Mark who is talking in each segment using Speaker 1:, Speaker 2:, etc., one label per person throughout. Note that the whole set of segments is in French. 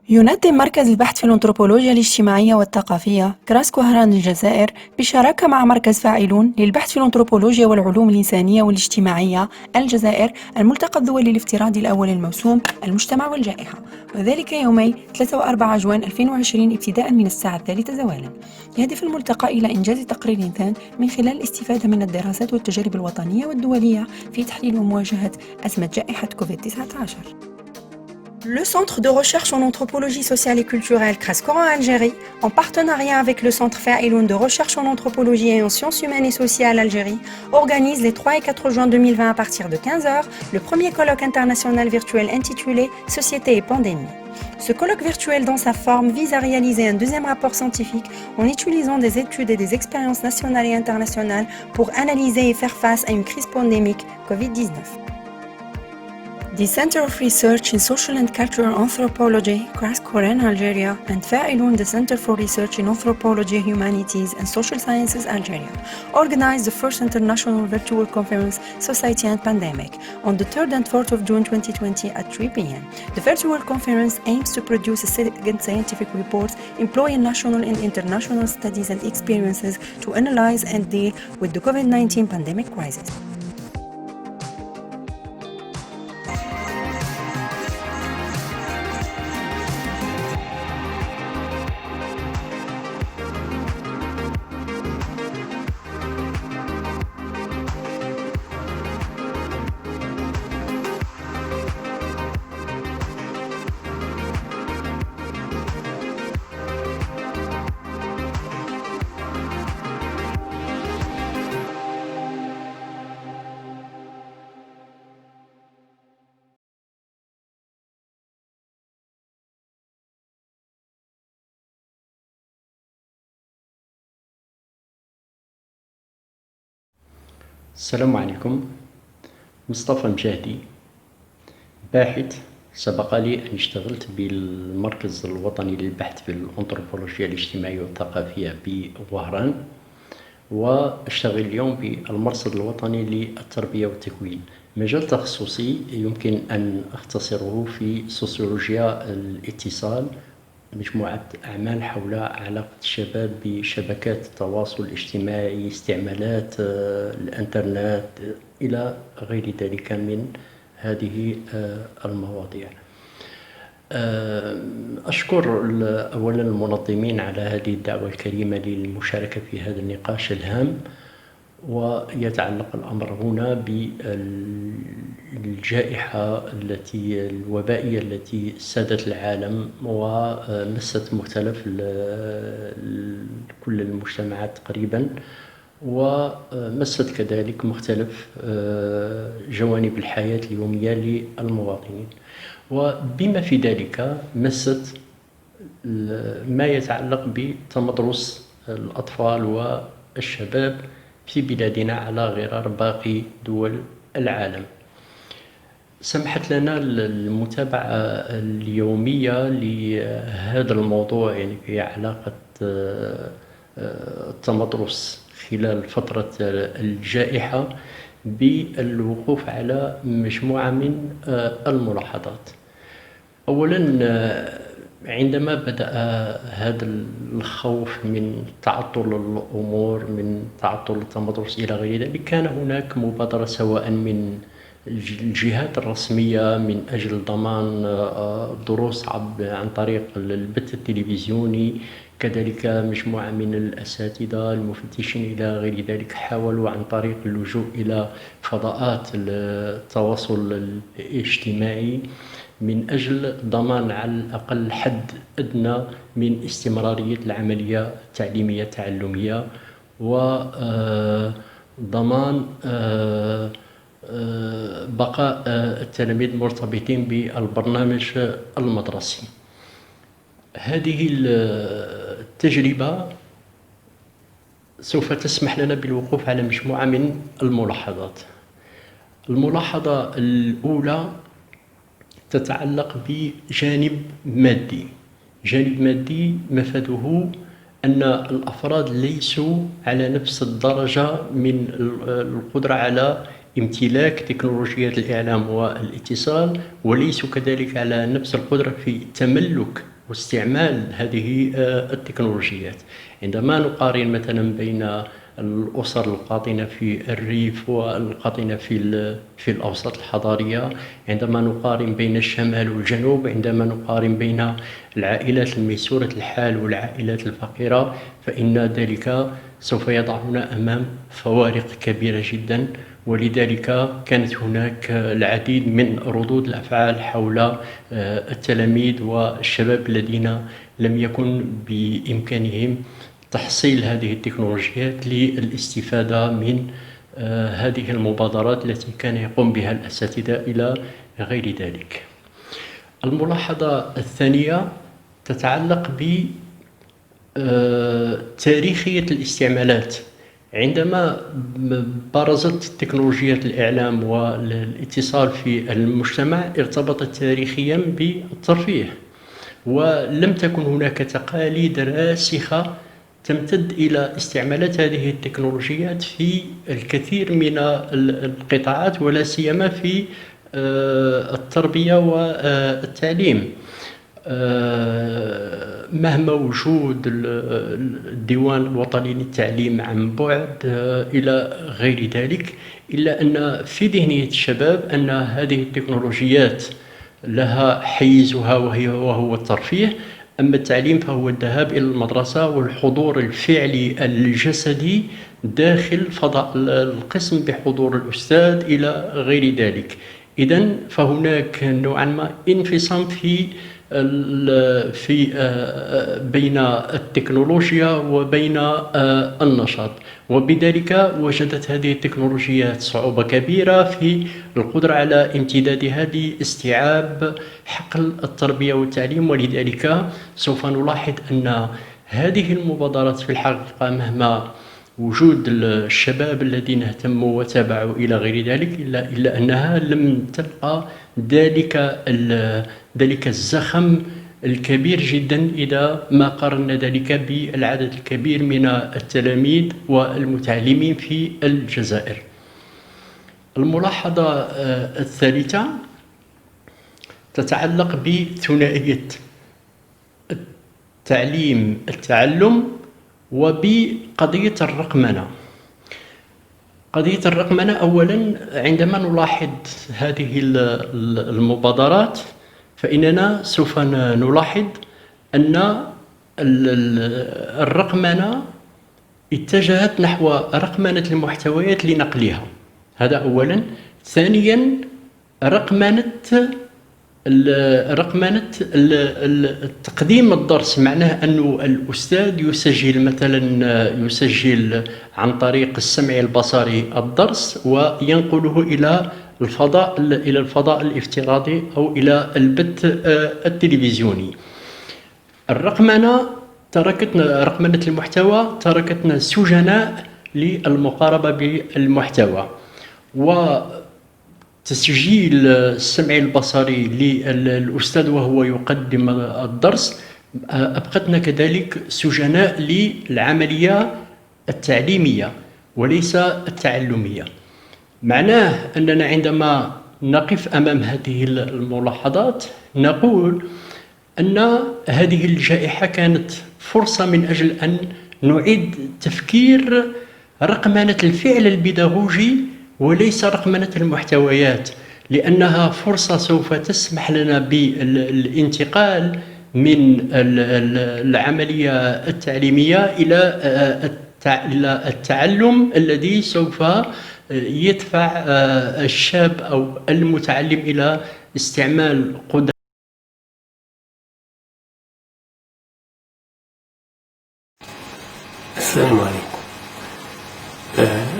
Speaker 1: ينظم مركز البحث في الأنثروبولوجيا الاجتماعية والثقافية كراس كوهران الجزائر بشراكة مع مركز فاعلون للبحث في الأنثروبولوجيا والعلوم الإنسانية والاجتماعية الجزائر الملتقى الدولي الافتراضي الأول الموسوم المجتمع والجائحة، وذلك يومي 3 و4 جوان 2020 ابتداء من الساعة 3 زوالا. يهدف الملتقى إلى إنجاز تقرير ثان من خلال الاستفادة من الدراسات والتجارب الوطنية والدولية في تحليل ومواجهة أزمة جائحة كوفيد-19. Le Centre de recherche en anthropologie sociale et culturelle Cras-Coran Algérie, en partenariat avec le Centre Fa'iloun de recherche en anthropologie et en sciences humaines et sociales Algérie, organise les 3 et 4 juin 2020 à partir de 15h le premier colloque international virtuel intitulé Société et pandémie. Ce colloque virtuel dans sa forme vise à réaliser un deuxième rapport scientifique en utilisant des études et des expériences nationales et internationales pour analyser et faire face à une crise pandémique Covid-19. The Center of Research in Social and Cultural Anthropology, Cras Coran, Algeria, and Fa'iloun, the Center for Research in Anthropology, Humanities and Social Sciences, Algeria, organized the first international virtual conference, Society and Pandemic, on the 3rd and 4th of June 2020 at 3 p.m. The virtual conference aims to produce a second scientific report employing national and international studies and experiences to analyze and deal with the COVID-19 pandemic crisis.
Speaker 2: السلام عليكم. مصطفى مجاهدي، باحث. سبق لي أن اشتغلت بالمركز الوطني للبحث في الأنثروبولوجيا الاجتماعية والثقافية بوهران، وأشتغل اليوم بالمرصد الوطني للتربية والتكوين. مجال تخصصي يمكن أن أختصره في سوسيولوجيا الاتصال، مجموعة أعمال حول علاقة الشباب بشبكات التواصل الاجتماعي، استعمالات الإنترنت إلى غير ذلك من هذه المواضيع. أشكر أولا المنظمين على هذه الدعوة الكريمة للمشاركة في هذا النقاش الهام، ويتعلق الأمر هنا بالجائحة الوبائية التي سادت العالم ومست مختلف كل المجتمعات تقريبا، ومست كذلك مختلف جوانب الحياة اليومية للمواطنين، وبما في ذلك مست ما يتعلق بتمدرس الأطفال والشباب في بلادنا على غرار باقي دول العالم. سمحت لنا المتابعة اليومية لهذا الموضوع، يعني في علاقة التمدرس خلال فترة الجائحة، بالوقوف على مجموعة من الملاحظات. أولا، عندما بدأ هذا الخوف من تعطل الأمور، من تعطل التمدرس إلى غير ذلك، كان هناك مبادرة سواء من الجهات الرسمية من أجل ضمان الدروس عن طريق البث التلفزيوني، كذلك مجموعة من الأساتذة المفتشين إلى غير ذلك حاولوا عن طريق اللجوء إلى فضاءات التواصل الاجتماعي من أجل ضمان على الأقل حد أدنى من استمرارية العملية التعليمية التعلمية، وضمان بقاء التلاميذ مرتبطين بالبرنامج المدرسي. هذه التجربة سوف تسمح لنا بالوقوف على مجموعة من الملاحظات. الملاحظة الأولى تتعلق بجانب مادي. جانب مادي مفاده أن الأفراد ليسوا على نفس الدرجة من القدرة على امتلاك تكنولوجيات الإعلام والاتصال، وليسوا كذلك على نفس القدرة في تملك واستعمال هذه التكنولوجيات. عندما نقارن مثلا بين الأسر القاطنة في الريف والقاطنة في الأوساط الحضارية، عندما نقارن بين الشمال والجنوب، عندما نقارن بين العائلات الميسورة الحال والعائلات الفقيرة، فإن ذلك سوف يضعنا أمام فوارق كبيرة جدا. ولذلك كانت هناك العديد من ردود الأفعال حول التلاميذ والشباب الذين لم يكن بإمكانهم تحصيل هذه التكنولوجيات للاستفادة من هذه المبادرات التي كان يقوم بها الأساتذة إلى غير ذلك. الملاحظة الثانية تتعلق بتاريخية الاستعمالات. عندما برزت تكنولوجيات الإعلام والاتصال في المجتمع ارتبطت تاريخيا بالترفيه، ولم تكن هناك تقاليد راسخة تمتد إلى استعمالات هذه التكنولوجيات في الكثير من القطاعات، ولا سيما في التربية والتعليم. مهما وجود الديوان الوطني للتعليم عن بعد إلى غير ذلك، إلا أن في ذهنية الشباب أن هذه التكنولوجيات لها حيزها وهو الترفيه، أما التعليم فهو الذهاب إلى المدرسة والحضور الفعلي الجسدي داخل فضاء القسم بحضور الأستاذ إلى غير ذلك. إذن فهناك نوعا ما انفصام بين التكنولوجيا وبين النشاط، وبذلك وجدت هذه التكنولوجيات صعوبة كبيرة في القدرة على امتدادها لاستيعاب حقل التربية والتعليم. ولذلك سوف نلاحظ أن هذه المبادرات في الحقيقة مهما وجود الشباب الذين اهتموا وتابعوا إلى غير ذلك، إلا أنها لم تلقى ذلك الزخم الكبير جدا إذا ما قارنا ذلك بالعدد الكبير من التلاميذ والمتعلمين في الجزائر. الملاحظة الثالثة تتعلق بثنائية التعلم وبقضية الرقمنة. قضية الرقمنة أولا، عندما نلاحظ هذه المبادرات فإننا سوف نلاحظ أن الرقمنة اتجهت نحو رقمنة المحتويات لنقلها، هذا أولا. ثانيا، رقمنة تقديم الدرس، معناه أن الأستاذ يسجل عن طريق السمع البصري الدرس وينقله إلى الفضاء الافتراضي أو إلى البث التلفزيوني. رقمنة المحتوى تركتنا سجناء للمقاربة بالمحتوى، وتسجيل السمع البصري للأستاذ وهو يقدم الدرس أبقتنا كذلك سجناء للعملية التعليمية وليس التعلمية. معناه أننا عندما نقف أمام هذه الملاحظات نقول أن هذه الجائحة كانت فرصة من أجل أن نعيد تفكير رقمنة الفعل البيداغوجي وليس رقمنة المحتويات، لأنها فرصة سوف تسمح لنا بالانتقال من العملية التعليمية إلى التعلم الذي سوف يدفع الشاب أو المتعلم إلى استعمال قدرة.
Speaker 3: السلام عليكم.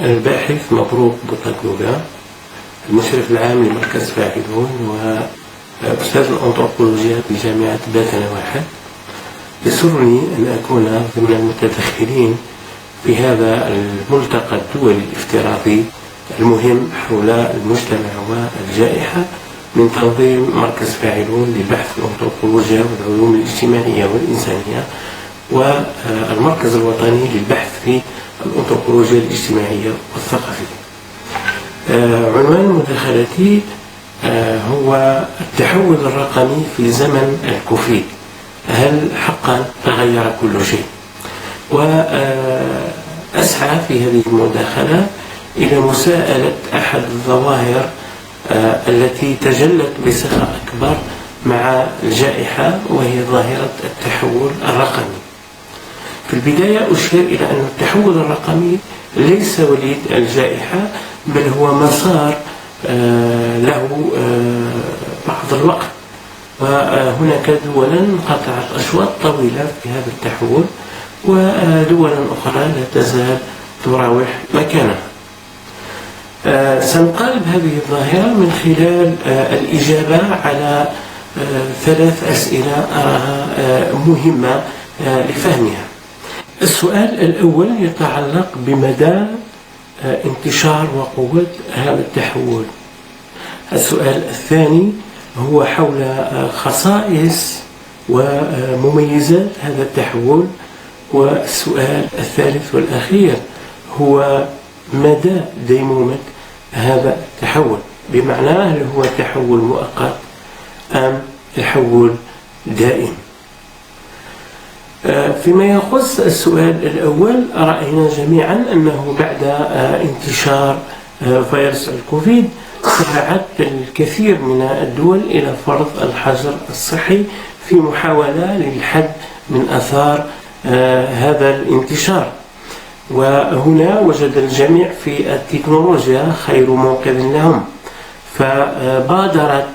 Speaker 3: الباحث مبروك بوطاقوغا، المشرف العام لمركز فاعلون وأستاذ الأنثروبولوجيا بجامعة باتنا واحد. يسرني أن أكون ضمن المتدخلين في هذا الملتقى الدولي الافتراضي المهم حول المجتمع والجائحة من تنظيم مركز فاعلون لبحث الأنثروبولوجيا والعلوم الاجتماعية والإنسانية والمركز الوطني للبحث في الأنثروبولوجيا الاجتماعية والثقافية. عنوان مداخلتي هو التحول الرقمي في زمن الكوفيد، هل حقا تغير كل شيء؟ وأسعى في هذه المداخلة إلى مساءلة أحد الظواهر التي تجلت بصفة أكبر مع الجائحة، وهي ظاهرة التحول الرقمي. في البداية أشير إلى أن التحول الرقمي ليس وليد الجائحة، بل هو مسار له بعض الوقت، وهناك دولا قطعت أشواط طويلة في هذا التحول، ودولا أخرى لا تزال تراوح مكانها. سنقارب هذه الظاهرة من خلال الإجابة على 3 أسئلة أراها مهمة لفهمها. السؤال الأول يتعلق بمدى انتشار وقوة هذا التحول. السؤال الثاني هو حول خصائص ومميزات هذا التحول. والسؤال الثالث والأخير هو مدى ديمومة هذا التحول، بمعنى هل هو تحول مؤقت أم تحول دائم. فيما يخص السؤال الأول، رأينا جميعا أنه بعد انتشار فيروس الكوفيد سارعت الكثير من الدول إلى فرض الحجر الصحي في محاولة للحد من آثار هذا الانتشار. وهنا وجد الجميع في التكنولوجيا خير منقذ لهم، فبادرت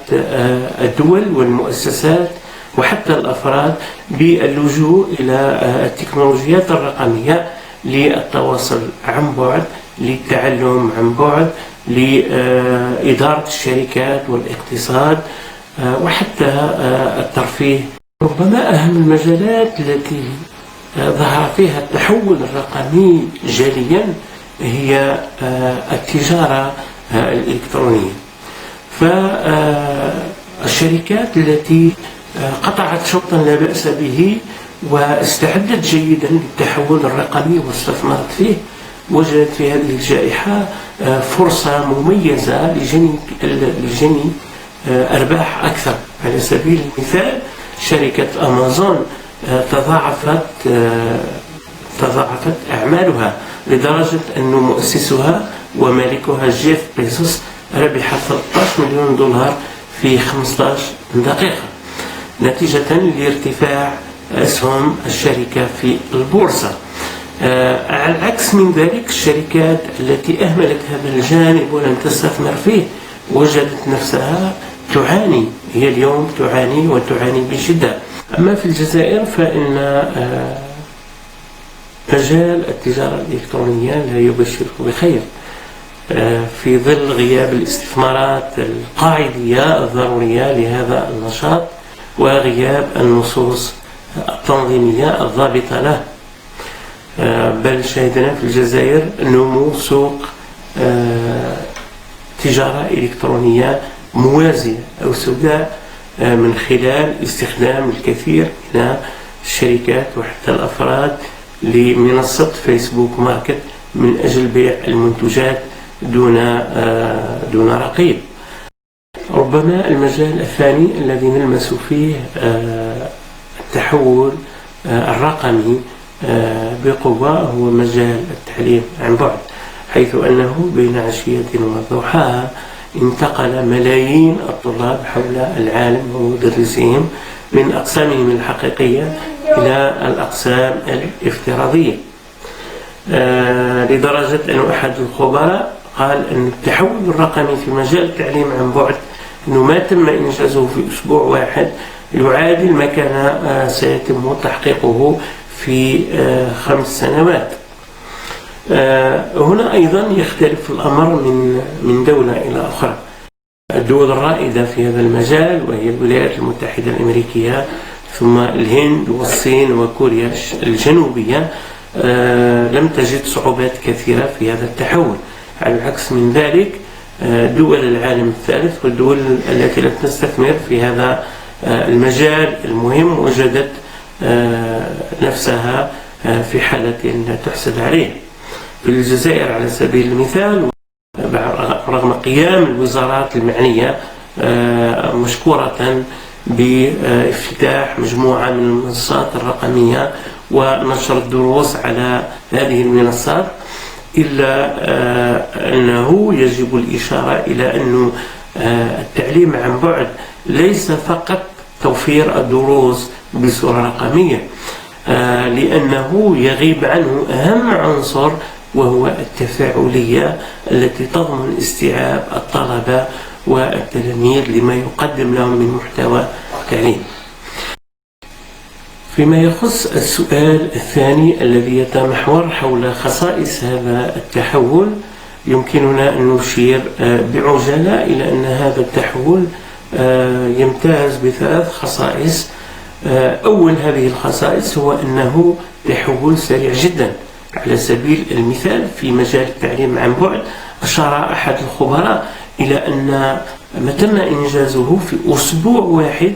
Speaker 3: الدول والمؤسسات وحتى الأفراد باللجوء إلى التكنولوجيات الرقمية للتواصل عن بعد، للتعلم عن بعد، لإدارة الشركات والاقتصاد وحتى الترفيه. ربما أهم المجالات التي ظهر فيها التحول الرقمي جليا هي التجارة الإلكترونية. فالشركات التي قطعت شوطا لا بأس به واستعدت جيدا للتحول الرقمي واستثمرت فيه، وجدت في هذه الجائحة فرصة مميزة لجني أرباح أكثر. على سبيل المثال شركة أمازون تضاعفت أعمالها لدرجة أن مؤسسها ومالكها جيف بيزوس ربح 13 مليون دولار في 15 دقيقة نتيجة لارتفاع أسهم الشركة في البورصة. على العكس من ذلك، الشركات التي أهملت هذا الجانب ولم تستثمر فيه وجدت نفسها تعاني. هي اليوم تعاني وتعاني بشدة. أما في الجزائر فإن مجال التجارة الإلكترونية لا يبشر بخير في ظل غياب الاستثمارات القاعدية الضرورية لهذا النشاط وغياب النصوص التنظيمية الضابطة له. بل شهدنا في الجزائر نمو سوق تجارة إلكترونية موازية أو سوداء من خلال استخدام الكثير من الشركات وحتى الأفراد لمنصة فيسبوك ماركت من أجل بيع المنتجات دون رقيب. ربما المجال الثاني الذي نلمس فيه التحول الرقمي بقوة هو مجال التعليم عن بعد، حيث أنه بين عشية وضحاها انتقل ملايين الطلاب حول العالم ومدرسيهم من أقسامهم الحقيقية إلى الأقسام الافتراضية، لدرجة أن أحد الخبراء قال أن التحول الرقمي في مجال التعليم عن بعد أنه ما تم إنجازه في أسبوع واحد يعادل ما كان سيتم تحقيقه في 5 سنوات. هنا أيضا يختلف الأمر من دولة إلى أخرى. الدول الرائدة في هذا المجال وهي الولايات المتحدة الأمريكية، ثم الهند والصين وكوريا الجنوبية، لم تجد صعوبات كثيرة في هذا التحول. على العكس من ذلك، دول العالم الثالث والدول التي لم تستثمر في هذا المجال المهم وجدت نفسها في حالة لا تحسد عليه. في الجزائر على سبيل المثال، رغم قيام الوزارات المعنية مشكورة بافتتاح مجموعة من المنصات الرقمية ونشر الدروس على هذه المنصات، إلا أنه يجب الإشارة إلى أن التعليم عن بعد ليس فقط توفير الدروس بصورة رقمية، لأنه يغيب عنه أهم عنصر وهو التفاعلية التي تضمن استيعاب الطلبة والتلاميذ لما يقدم لهم من محتوى تعليم. فيما يخص السؤال الثاني الذي يتمحور حول خصائص هذا التحول، يمكننا أن نشير بعجالة إلى أن هذا التحول يمتاز بثلاث خصائص. أول هذه الخصائص هو أنه تحول سريع جدا. على سبيل المثال في مجال التعليم عن بعد، أشار أحد الخبراء إلى أن ما تم إنجازه في أسبوع واحد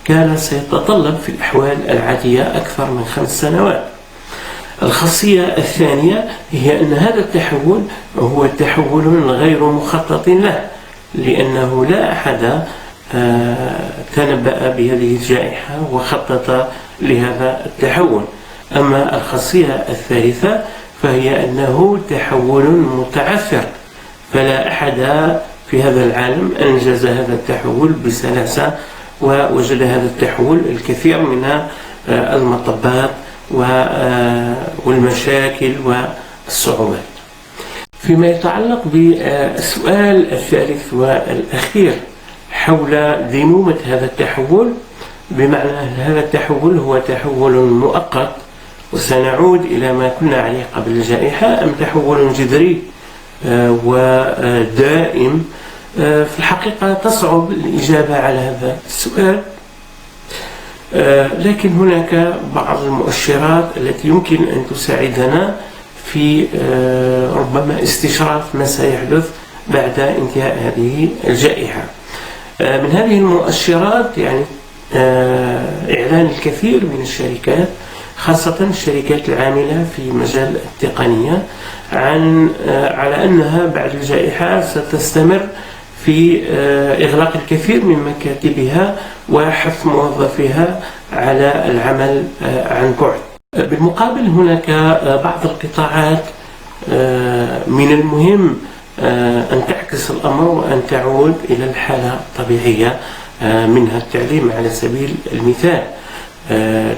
Speaker 3: كان سيتطلب في الأحوال العادية أكثر من 5 سنوات. الخاصية الثانية هي أن هذا التحول هو تحول غير مخطط له، لأنه لا أحد تنبأ بهذه الجائحة وخطط لهذا التحول. أما الخاصية الثالثة فهي أنه تحول متعثر، فلا أحد في هذا العالم أنجز هذا التحول بسلاسة، ووجد هذا التحول الكثير من المطبات والمشاكل والصعوبات. فيما يتعلق بالسؤال الثالث والأخير حول ديمومة هذا التحول، بمعنى أن هذا التحول هو تحول مؤقت وسنعود إلى ما كنا عليه قبل الجائحة، أم تحول جذري ودائم؟ في الحقيقة تصعب الإجابة على هذا السؤال، لكن هناك بعض المؤشرات التي يمكن أن تساعدنا في ربما استشراف ما سيحدث بعد انتهاء هذه الجائحة. من هذه المؤشرات يعني إعلان الكثير من الشركات، خاصة الشركات العاملة في مجال التقنية، على أنها بعد الجائحة ستستمر في إغلاق الكثير من مكاتبها وحث موظفيها على العمل عن بعد. بالمقابل هناك بعض القطاعات من المهم أن تعكس الأمر وأن تعود إلى الحالة الطبيعية، منها التعليم على سبيل المثال.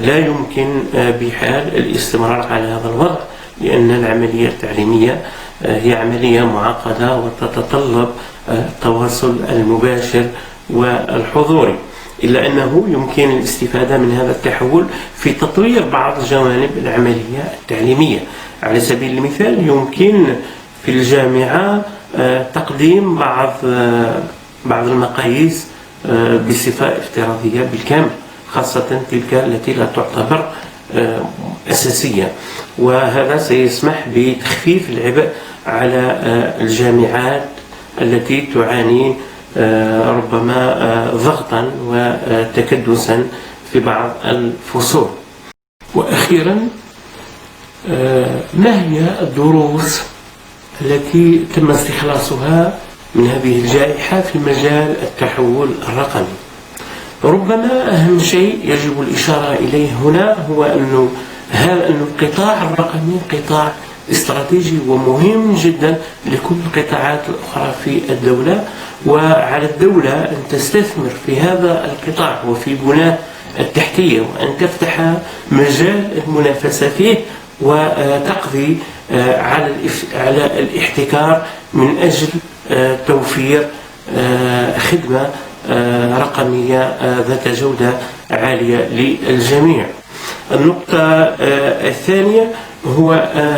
Speaker 3: لا يمكن بحال الاستمرار على هذا الوضع، لأن العملية التعليمية هي عملية معقدة وتتطلب التواصل المباشر والحضوري، إلا أنه يمكن الاستفادة من هذا التحول في تطوير بعض جوانب العملية التعليمية. على سبيل المثال يمكن في الجامعة تقديم بعض المقاييس بصفة افتراضية بالكامل، خاصة تلك التي لا تعتبر أساسية، وهذا سيسمح بتخفيف العبء على الجامعات التي تعاني ربما ضغطا وتكدسا في بعض الفصول. وأخيرا، ما هي الدروس التي تم استخلاصها من هذه الجائحة في مجال التحول الرقمي؟ ربما أهم شيء يجب الإشارة إليه هنا هو أن القطاع الرقمي قطاع استراتيجي ومهم جدا لكل القطاعات الأخرى في الدولة، وعلى الدولة أن تستثمر في هذا القطاع وفي بناء التحتية، وأن تفتح مجال المنافسة فيه وتقضي على الاحتكار من أجل توفير خدمة رقمية ذات جودة عالية للجميع. النقطة الثانية هو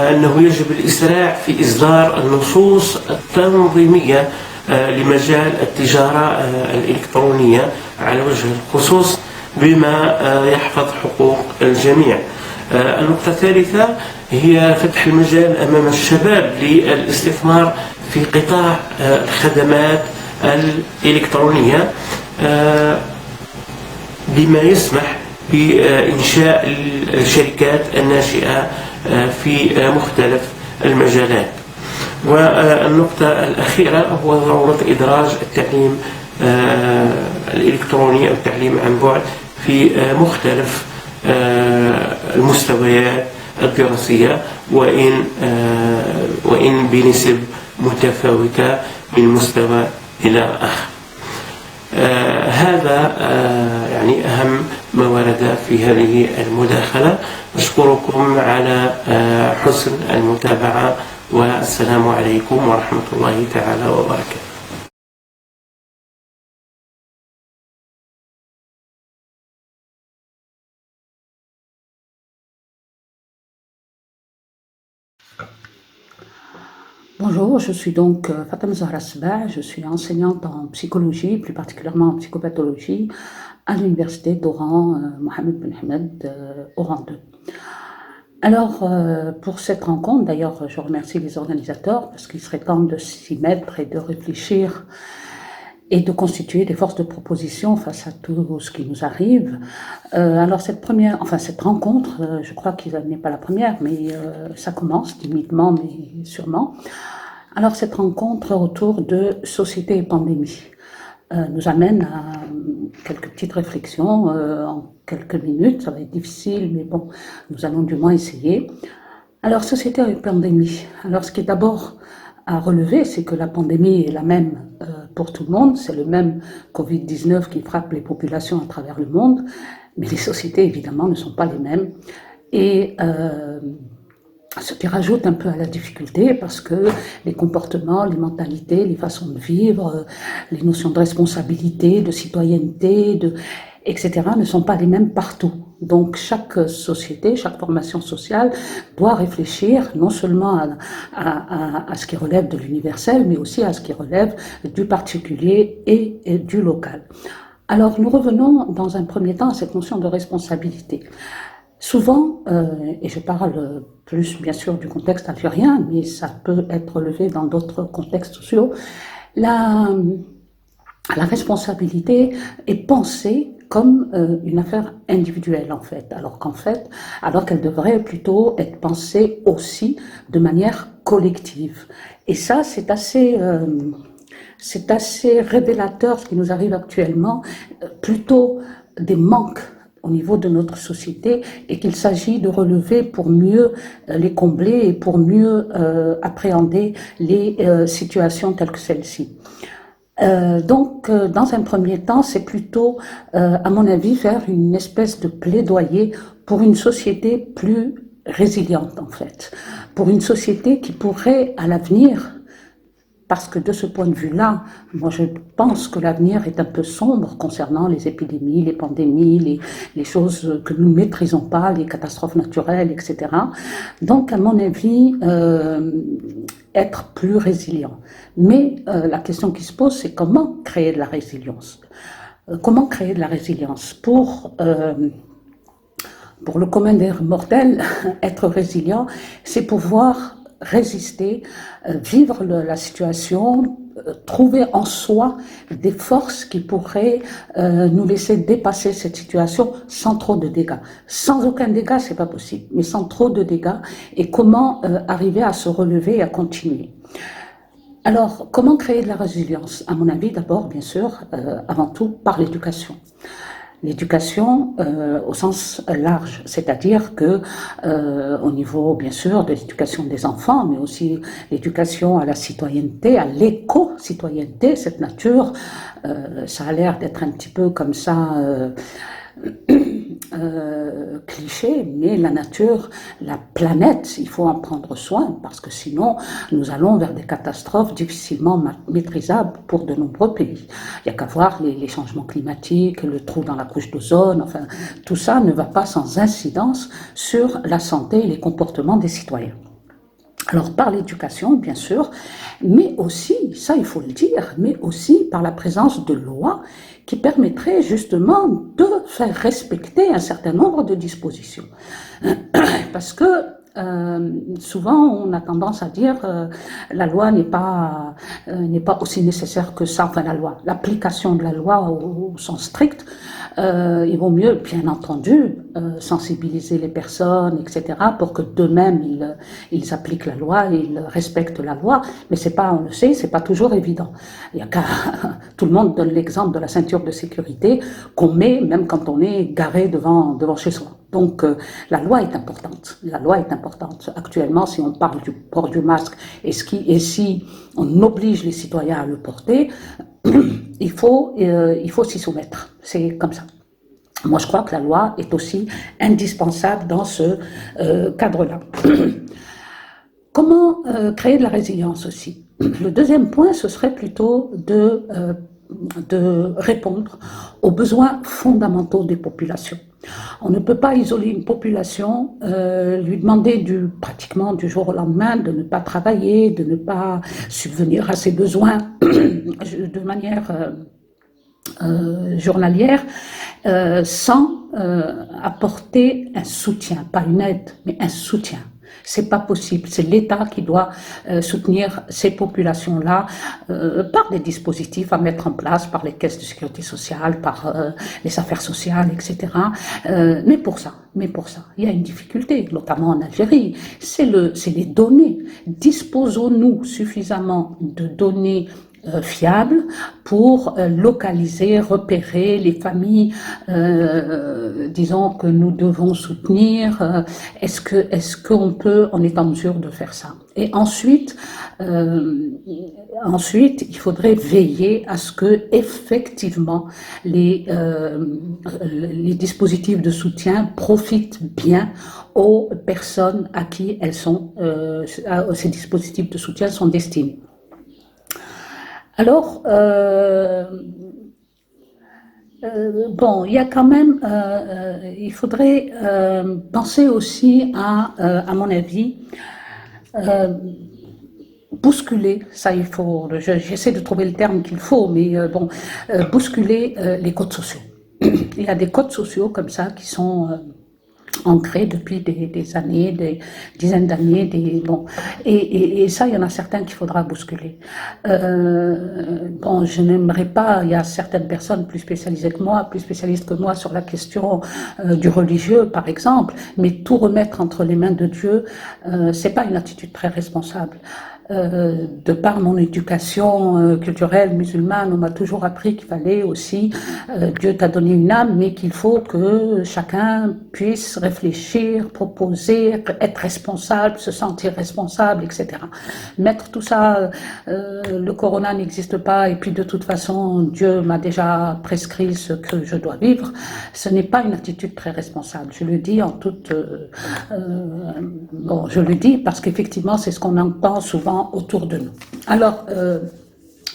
Speaker 3: أنه يجب الإسراع في إصدار النصوص التنظيمية لمجال التجارة الإلكترونية على وجه الخصوص بما يحفظ حقوق الجميع. النقطة الثالثة هي فتح المجال أمام الشباب للاستثمار في قطاع الخدمات الإلكترونية بما يسمح بإنشاء الشركات الناشئة في مختلف المجالات. والنقطة الأخيرة هو ضرورة إدراج التعليم الإلكتروني أو التعليم عن بعد في مختلف المستويات الدراسية، وإن بنسب متفاوتة من مستوى إلى آخر. هذا يعني أهم ما ورد في هذه المداخلة. أشكركم على حسن المتابعة، والسلام عليكم ورحمة الله تعالى وبركاته.
Speaker 4: Bonjour, je suis donc Fatema Zahra Sba, je suis enseignante en psychologie, plus particulièrement en psychopathologie, à l'université d'Oran, Mohamed Ben Hamed, Oran 2. Alors, pour cette rencontre, d'ailleurs, je remercie les organisateurs parce qu'il serait temps de s'y mettre et de réfléchir et de constituer des forces de proposition face à tout ce qui nous arrive. Alors cette rencontre, je crois qu'elle n'est pas la première, mais ça commence timidement, mais sûrement. Alors cette rencontre autour de société et pandémie nous amène à quelques petites réflexions en quelques minutes. Ça va être difficile, mais bon, nous allons du moins essayer. Alors société et pandémie. Alors ce qui est d'abord à relever, c'est que la pandémie est la même pour tout le monde, c'est le même Covid-19 qui frappe les populations à travers le monde, mais les sociétés évidemment ne sont pas les mêmes. Et ce qui rajoute un peu à la difficulté, parce que les comportements, les mentalités, les façons de vivre, les notions de responsabilité, de citoyenneté, etc. ne sont pas les mêmes partout. Donc chaque société, chaque formation sociale doit réfléchir non seulement à ce qui relève de l'universel, mais aussi à ce qui relève du particulier et du local. Alors nous revenons dans un premier temps à cette notion de responsabilité. Souvent, et je parle plus bien sûr du contexte algérien, mais ça peut être relevé dans d'autres contextes sociaux, la responsabilité est pensée comme une affaire individuelle en fait, alors qu'elle devrait plutôt être pensée aussi de manière collective. Et ça, c'est assez révélateur ce qui nous arrive actuellement, plutôt des manques au niveau de notre société, et qu'il s'agit de relever pour mieux les combler et pour mieux appréhender les situations telles que celle-ci. Donc, dans un premier temps, c'est plutôt, à mon avis, faire une espèce de plaidoyer pour une société plus résiliente, en fait. Pour une société qui pourrait, à l'avenir, parce que de ce point de vue-là, moi je pense que l'avenir est un peu sombre concernant les épidémies, les pandémies, les choses que nous ne maîtrisons pas, les catastrophes naturelles, etc. Donc, à mon avis, être plus résilient. Mais la question qui se pose, c'est comment créer de la résilience. Comment créer de la résilience pour le commun des mortels, être résilient, c'est pouvoir résister, vivre la situation, trouver en soi des forces qui pourraient nous laisser dépasser cette situation sans trop de dégâts. Sans aucun dégât, c'est pas possible, mais sans trop de dégâts, et comment arriver à se relever et à continuer. Alors, comment créer de la résilience? À mon avis, d'abord, bien sûr, avant tout, par l'éducation. L'éducation au sens large, c'est-à-dire que au niveau bien sûr de l'éducation des enfants, mais aussi l'éducation à la citoyenneté, à l'éco-citoyenneté, cette nature, ça a l'air d'être un petit peu comme ça cliché, mais la nature, la planète, il faut en prendre soin, parce que sinon nous allons vers des catastrophes difficilement maîtrisables pour de nombreux pays. Il n'y a qu'à voir les changements climatiques, le trou dans la couche d'ozone, enfin tout ça ne va pas sans incidence sur la santé et les comportements des citoyens. Alors par l'éducation, bien sûr, mais aussi, ça il faut le dire, mais aussi par la présence de lois qui permettraient justement de faire respecter un certain nombre de dispositions. Parce que souvent on a tendance à dire la loi n'est pas aussi nécessaire que ça, enfin l'application de la loi au sens strict, il vaut mieux bien entendu sensibiliser les personnes, etc., pour que d'eux-mêmes ils appliquent la loi, ils respectent la loi. Mais c'est pas, on le sait, c'est pas toujours évident. Il y a qu'à, tout le monde donne l'exemple de la ceinture de sécurité qu'on met même quand on est garé devant chez soi. Donc la loi est importante. La loi est importante. Actuellement, si on parle du port du masque et si on oblige les citoyens à le porter, il faut s'y soumettre. C'est comme ça. Moi, je crois que la loi est aussi indispensable dans ce cadre-là. Comment créer de la résilience aussi? Le deuxième point, ce serait plutôt de répondre aux besoins fondamentaux des populations. On ne peut pas isoler une population, lui demander pratiquement du jour au lendemain de ne pas travailler, de ne pas subvenir à ses besoins de manière journalière, sans apporter un soutien, pas une aide, mais un soutien. C'est pas possible. C'est l'État qui doit soutenir ces populations-là par des dispositifs à mettre en place, par les caisses de sécurité sociale, par les affaires sociales, etc. Mais pour ça, il y a une difficulté, notamment en Algérie. C'est les données. Disposons-nous suffisamment de données fiable pour localiser, repérer les familles, disons que nous devons soutenir. Est-ce qu'on peut, on est en mesure de faire ça? Et ensuite, il faudrait veiller à ce que effectivement les dispositifs de soutien profitent bien aux personnes à qui ces dispositifs de soutien sont destinés. Alors, il y a quand même, il faudrait penser aussi à mon avis, bousculer, ça il faut, j'essaie de trouver le terme qu'il faut, mais bousculer les codes sociaux. Il y a des codes sociaux comme ça qui sont ancrés depuis des années, des dizaines d'années, et ça, il y en a certains qu'il faudra bousculer. Je n'aimerais pas, il y a certaines personnes plus spécialisées que moi, plus spécialistes que moi sur la question du religieux, par exemple, mais tout remettre entre les mains de Dieu, c'est pas une attitude très responsable. De par mon éducation culturelle musulmane, on m'a toujours appris qu'il fallait aussi, Dieu t'a donné une âme, mais qu'il faut que chacun puisse réfléchir, proposer, être responsable, se sentir responsable, etc. Mettre tout ça, le corona n'existe pas, et puis de toute façon, Dieu m'a déjà prescrit ce que je dois vivre, ce n'est pas une attitude très responsable. Je le dis en toute... je le dis parce qu'effectivement, c'est ce qu'on entend souvent autour de nous. Alors,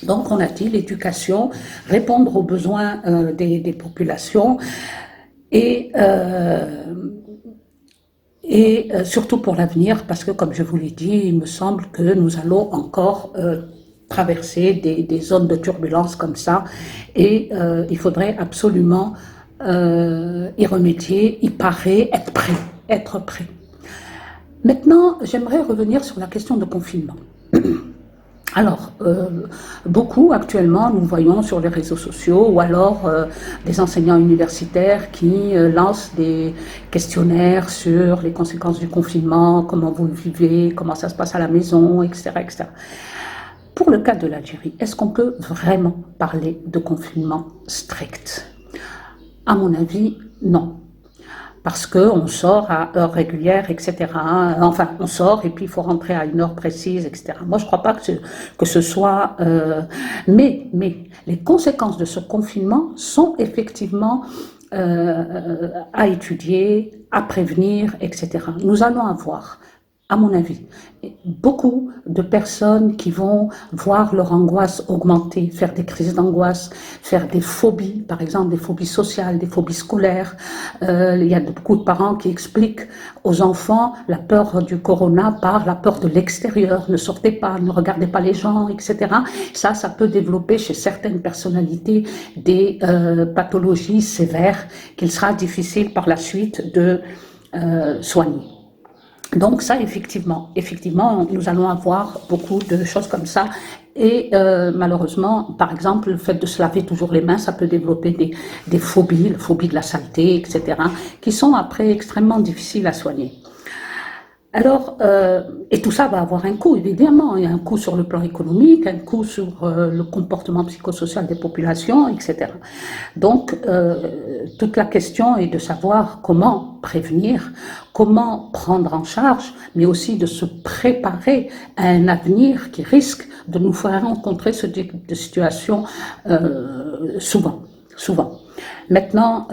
Speaker 4: donc on a dit l'éducation, répondre aux besoins des populations et surtout pour l'avenir, parce que comme je vous l'ai dit, il me semble que nous allons encore traverser des zones de turbulence comme ça, et il faudrait absolument y remédier, y parer, être prêt. Maintenant, j'aimerais revenir sur la question de confinement. Alors, beaucoup actuellement, nous voyons sur les réseaux sociaux ou alors des enseignants universitaires qui lancent des questionnaires sur les conséquences du confinement, comment vous le vivez, comment ça se passe à la maison, etc., etc. Pour le cas de l'Algérie, est-ce qu'on peut vraiment parler de confinement strict? À mon avis, non. Parce qu'on sort à heure régulière, etc. Enfin, on sort et puis il faut rentrer à une heure précise, etc. Moi, je ne crois pas que ce soit... Mais les conséquences de ce confinement sont effectivement à étudier, à prévenir, etc. Nous allons avoir, à mon avis, beaucoup de personnes qui vont voir leur angoisse augmenter, faire des crises d'angoisse, faire des phobies, par exemple des phobies sociales, des phobies scolaires. Il y a beaucoup de parents qui expliquent aux enfants la peur du corona par la peur de l'extérieur. Ne sortez pas, ne regardez pas les gens, etc. Ça peut développer chez certaines personnalités des pathologies sévères qu'il sera difficile par la suite de soigner. Donc ça, effectivement, nous allons avoir beaucoup de choses comme ça Et malheureusement, par exemple, le fait de se laver toujours les mains, ça peut développer des phobies, la phobie de la saleté, etc., qui sont après extrêmement difficiles à soigner. Alors, et tout ça va avoir un coût, évidemment. Il y a un coût sur le plan économique, un coût sur le comportement psychosocial des populations, etc. Donc, toute la question est de savoir comment prévenir, comment prendre en charge, mais aussi de se préparer à un avenir qui risque de nous faire rencontrer ce type de situation souvent. Maintenant,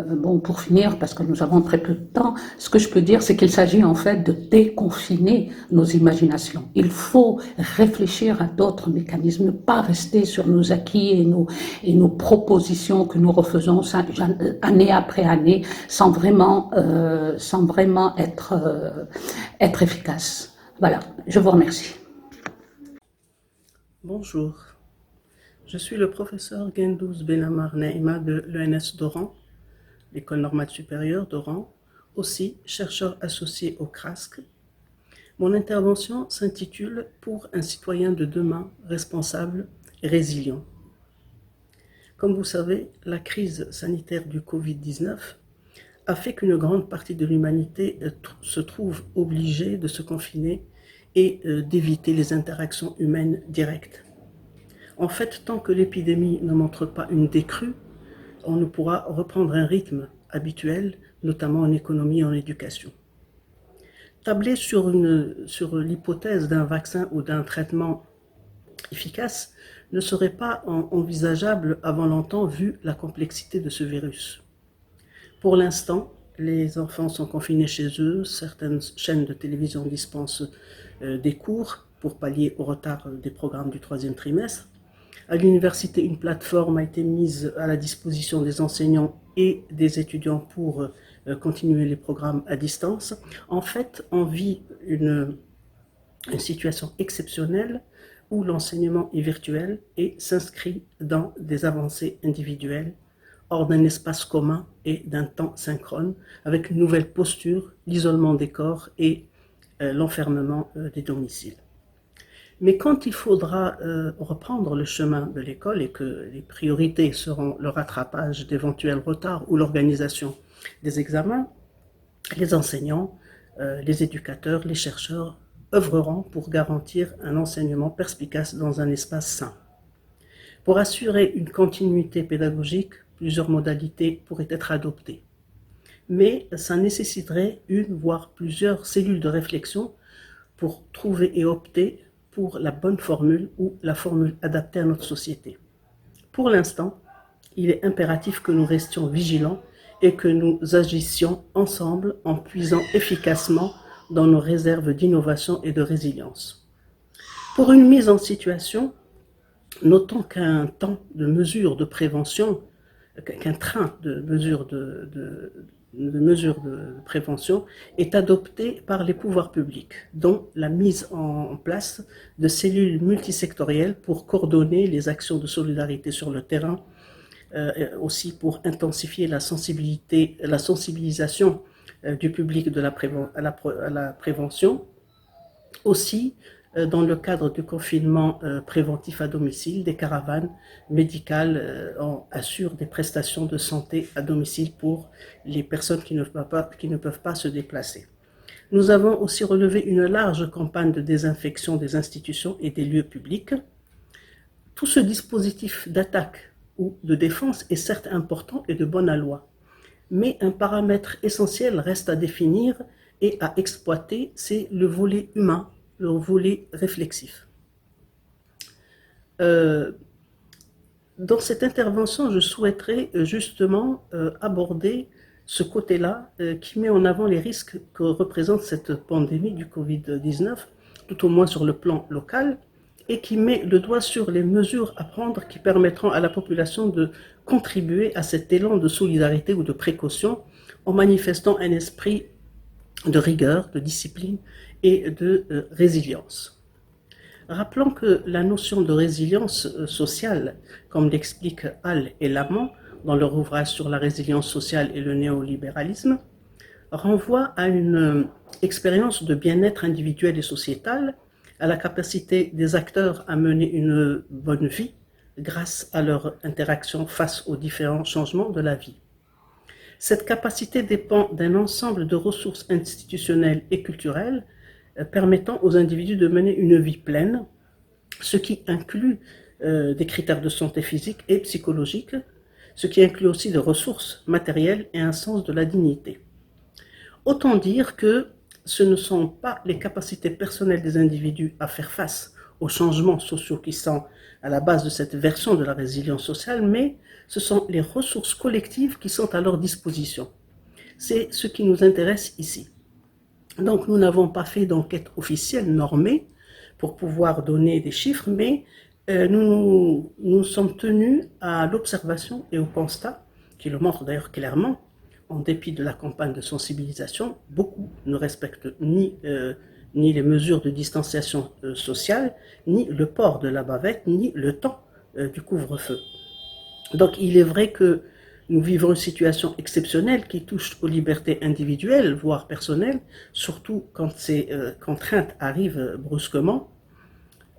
Speaker 4: bon, pour finir, parce que nous avons très peu de temps, ce que je peux dire, c'est qu'il s'agit en fait de déconfiner nos imaginations. Il faut réfléchir à d'autres mécanismes, ne pas rester sur nos acquis et nos propositions que nous refaisons année après année, sans vraiment être efficace. Voilà, je vous remercie.
Speaker 5: Bonjour, je suis le professeur Gendouz Benamar Naïma de l'ENS d'Oran, l'École normale supérieure d'Oran, aussi chercheur associé au CRASC. Mon intervention s'intitule « Pour un citoyen de demain responsable et résilient ». Comme vous savez, la crise sanitaire du Covid-19 a fait qu'une grande partie de l'humanité se trouve obligée de se confiner et d'éviter les interactions humaines directes. En fait, tant que l'épidémie ne montre pas une décrue, on ne pourra reprendre un rythme habituel, notamment en économie et en éducation. Tabler sur l'hypothèse d'un vaccin ou d'un traitement efficace ne serait pas envisageable avant longtemps vu la complexité de ce virus. Pour l'instant, les enfants sont confinés chez eux, certaines chaînes de télévision dispensent des cours pour pallier au retard des programmes du troisième trimestre. À l'université, une plateforme a été mise à la disposition des enseignants et des étudiants pour continuer les programmes à distance. En fait, on vit une situation exceptionnelle où l'enseignement est virtuel et s'inscrit dans des avancées individuelles hors d'un espace commun et d'un temps synchrone, avec une nouvelle posture, l'isolement des corps et l'enfermement des domiciles. Mais quand il faudra reprendre le chemin de l'école et que les priorités seront le rattrapage d'éventuels retards ou l'organisation des examens, les enseignants, les éducateurs, les chercheurs œuvreront pour garantir un enseignement perspicace dans un espace sain. Pour assurer une continuité pédagogique, plusieurs modalités pourraient être adoptées. Mais ça nécessiterait une voire plusieurs cellules de réflexion pour trouver et opter pour la bonne formule ou la formule adaptée à notre société. Pour l'instant, il est impératif que nous restions vigilants et que nous agissions ensemble en puisant efficacement dans nos réserves d'innovation et de résilience. Pour une mise en situation, notons qu'un temps de mesure de prévention, qu'un train de mesures de prévention est adopté par les pouvoirs publics, dont la mise en place de cellules multisectorielles pour coordonner les actions de solidarité sur le terrain, aussi pour intensifier la sensibilisation du public à la prévention, aussi dans le cadre du confinement préventif à domicile, des caravanes médicales assurent des prestations de santé à domicile pour les personnes qui ne peuvent pas se déplacer. Nous avons aussi relevé une large campagne de désinfection des institutions et des lieux publics. Tout ce dispositif d'attaque ou de défense est certes important et de bonne aloi, mais un paramètre essentiel reste à définir et à exploiter, c'est le volet humain, le volet réflexif. Dans cette intervention, je souhaiterais justement aborder ce côté-là qui met en avant les risques que représente cette pandémie du Covid-19, tout au moins sur le plan local, et qui met le doigt sur les mesures à prendre qui permettront à la population de contribuer à cet élan de solidarité ou de précaution en manifestant un esprit de rigueur, de discipline et de résilience. Rappelons que la notion de résilience sociale, comme l'expliquent Hall et Lamont dans leur ouvrage sur la résilience sociale et le néolibéralisme, renvoie à une expérience de bien-être individuel et sociétal à la capacité des acteurs à mener une bonne vie grâce à leur interaction face aux différents changements de la vie. Cette capacité dépend d'un ensemble de ressources institutionnelles et culturelles permettant aux individus de mener une vie pleine, ce qui inclut des critères de santé physique et psychologique, ce qui inclut aussi des ressources matérielles et un sens de la dignité. Autant dire que ce ne sont pas les capacités personnelles des individus à faire face aux changements sociaux qui sont à la base de cette version de la résilience sociale, mais ce sont les ressources collectives qui sont à leur disposition. C'est ce qui nous intéresse ici. Donc nous n'avons pas fait d'enquête officielle normée pour pouvoir donner des chiffres, mais nous sommes tenus à l'observation et au constat, qui le montre d'ailleurs clairement, en dépit de la campagne de sensibilisation, beaucoup ne respectent ni les mesures de distanciation sociale, ni le port de la bavette, ni le temps du couvre-feu. Donc il est vrai que nous vivons une situation exceptionnelle qui touche aux libertés individuelles, voire personnelles, surtout quand ces contraintes arrivent brusquement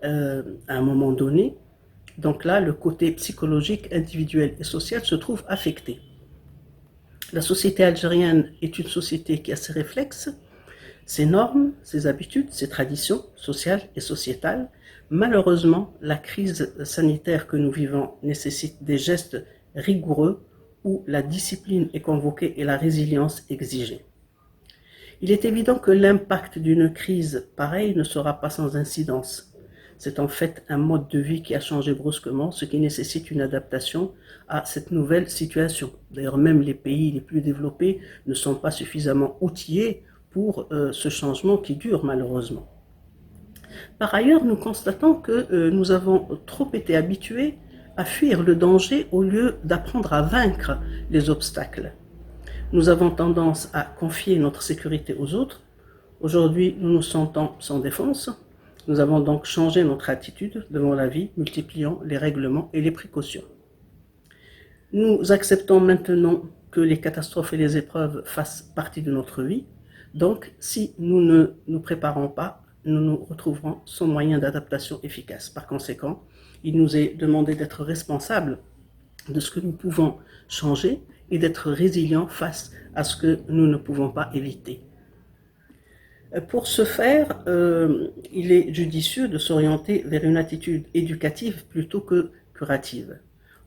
Speaker 5: à un moment donné. Donc là, le côté psychologique, individuel et social se trouve affecté. La société algérienne est une société qui a ses réflexes, ses normes, ses habitudes, ses traditions sociales et sociétales. Malheureusement, la crise sanitaire que nous vivons nécessite des gestes rigoureux où la discipline est convoquée et la résilience exigée. Il est évident que l'impact d'une crise pareille ne sera pas sans incidence. C'est en fait un mode de vie qui a changé brusquement, ce qui nécessite une adaptation à cette nouvelle situation. D'ailleurs, même les pays les plus développés ne sont pas suffisamment outillés pour ce changement qui dure malheureusement. Par ailleurs, nous constatons que nous avons trop été habitués à fuir le danger au lieu d'apprendre à vaincre les obstacles. Nous avons tendance à confier notre sécurité aux autres. Aujourd'hui, nous nous sentons sans défense. Nous avons donc changé notre attitude devant la vie, multipliant les règlements et les précautions. Nous acceptons maintenant que les catastrophes et les épreuves fassent partie de notre vie. Donc, si nous ne nous préparons pas, nous nous retrouverons sans moyen d'adaptation efficace. Par conséquent, il nous est demandé d'être responsables de ce que nous pouvons changer et d'être résilients face à ce que nous ne pouvons pas éviter. Pour ce faire, il est judicieux de s'orienter vers une attitude éducative plutôt que curative,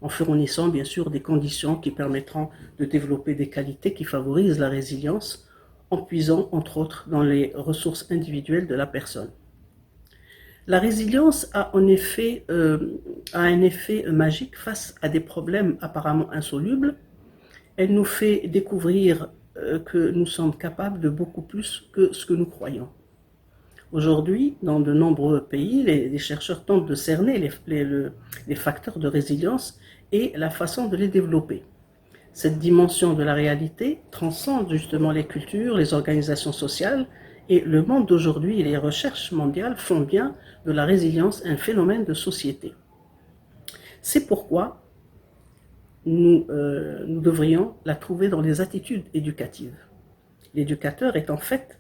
Speaker 5: en fournissant bien sûr des conditions qui permettront de développer des qualités qui favorisent la résilience, en puisant entre autres dans les ressources individuelles de la personne. La résilience a un effet magique face à des problèmes apparemment insolubles. Elle nous fait découvrir que nous sommes capables de beaucoup plus que ce que nous croyons. Aujourd'hui, dans de nombreux pays, les chercheurs tentent de cerner les facteurs de résilience et la façon de les développer. Cette dimension de la réalité transcende justement les cultures, les organisations sociales, et le monde d'aujourd'hui et les recherches mondiales font bien de la résilience un phénomène de société. C'est pourquoi nous devrions la trouver dans les attitudes éducatives. L'éducateur est en fait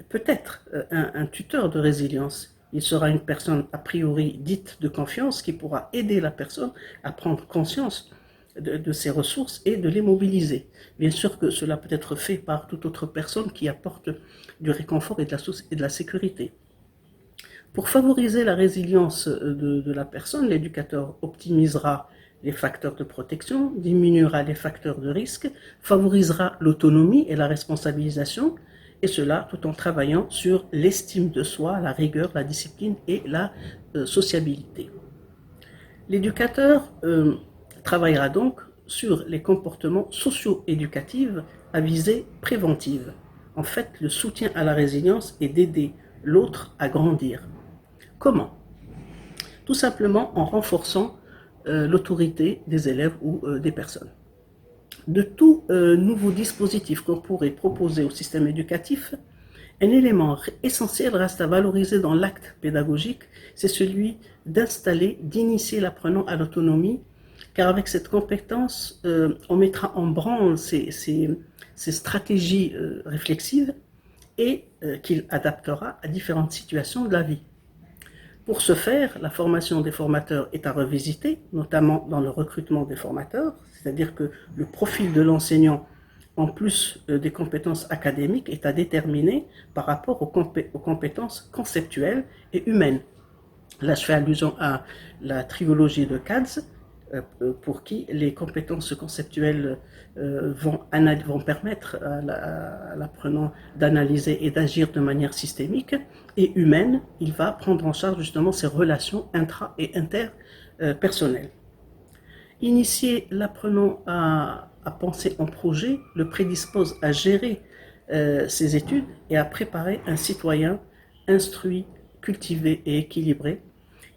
Speaker 5: peut-être un tuteur de résilience. Il sera une personne a priori dite de confiance qui pourra aider la personne à prendre conscience de ses ressources et de les mobiliser. Bien sûr que cela peut être fait par toute autre personne qui apporte du réconfort et de la sécurité. Pour favoriser la résilience de la personne, l'éducateur optimisera les facteurs de protection, diminuera les facteurs de risque, favorisera l'autonomie et la responsabilisation, et cela tout en travaillant sur l'estime de soi, la rigueur, la discipline et la sociabilité. L'éducateur travaillera donc sur les comportements socio-éducatifs à visée préventive. En fait, le soutien à la résilience est d'aider l'autre à grandir. Comment? Tout simplement en renforçant l'autorité des élèves ou des personnes. De tout nouveau dispositif qu'on pourrait proposer au système éducatif, un élément essentiel reste à valoriser dans l'acte pédagogique, c'est celui d'installer, d'initier l'apprenant à l'autonomie, car avec cette compétence, on mettra en branle ces stratégies réflexives et qu'il adaptera à différentes situations de la vie. Pour ce faire, la formation des formateurs est à revisiter, notamment dans le recrutement des formateurs, c'est-à-dire que le profil de l'enseignant, en plus des compétences académiques, est à déterminer par rapport aux compétences conceptuelles et humaines. Là, je fais allusion à la trilogie de Katz, pour qui les compétences conceptuelles vont permettre à l'apprenant d'analyser et d'agir de manière systémique, et humaine, il va prendre en charge justement ces relations intra- et interpersonnelles. Initier l'apprenant à penser en projet le prédispose à gérer ses études et à préparer un citoyen instruit, cultivé et équilibré,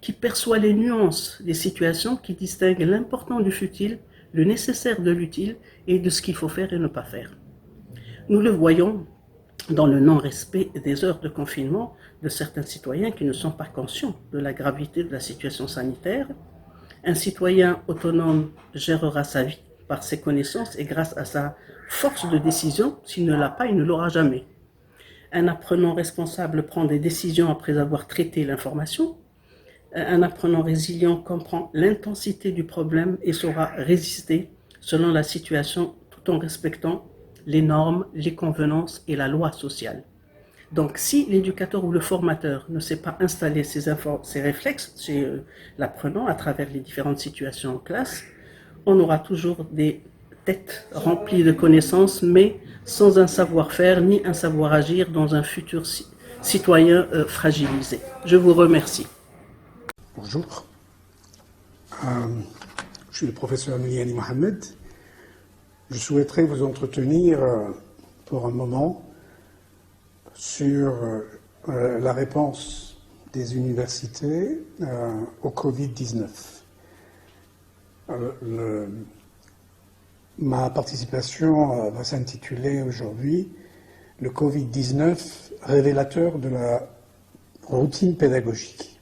Speaker 5: qui perçoit les nuances des situations, qui distingue l'important du futile, le nécessaire de l'utile et de ce qu'il faut faire et ne pas faire. Nous le voyons dans le non-respect des heures de confinement de certains citoyens qui ne sont pas conscients de la gravité de la situation sanitaire. Un citoyen autonome gérera sa vie par ses connaissances et grâce à sa force de décision. S'il ne l'a pas, il ne l'aura jamais. Un apprenant responsable prend des décisions après avoir traité l'information. Un apprenant résilient comprend l'intensité du problème et saura résister selon la situation tout en respectant les normes, les convenances et la loi sociale. Donc si l'éducateur ou le formateur ne sait pas installer ces réflexes chez l'apprenant à travers les différentes situations en classe, on aura toujours des têtes remplies de connaissances, mais sans un savoir-faire ni un savoir-agir dans un futur citoyen fragilisé. Je vous remercie.
Speaker 6: Bonjour, je suis le professeur Miliani Mohamed. Je souhaiterais vous entretenir pour un moment sur la réponse des universités au Covid-19. Ma participation va s'intituler aujourd'hui « Le Covid-19, révélateur de la routine pédagogique ».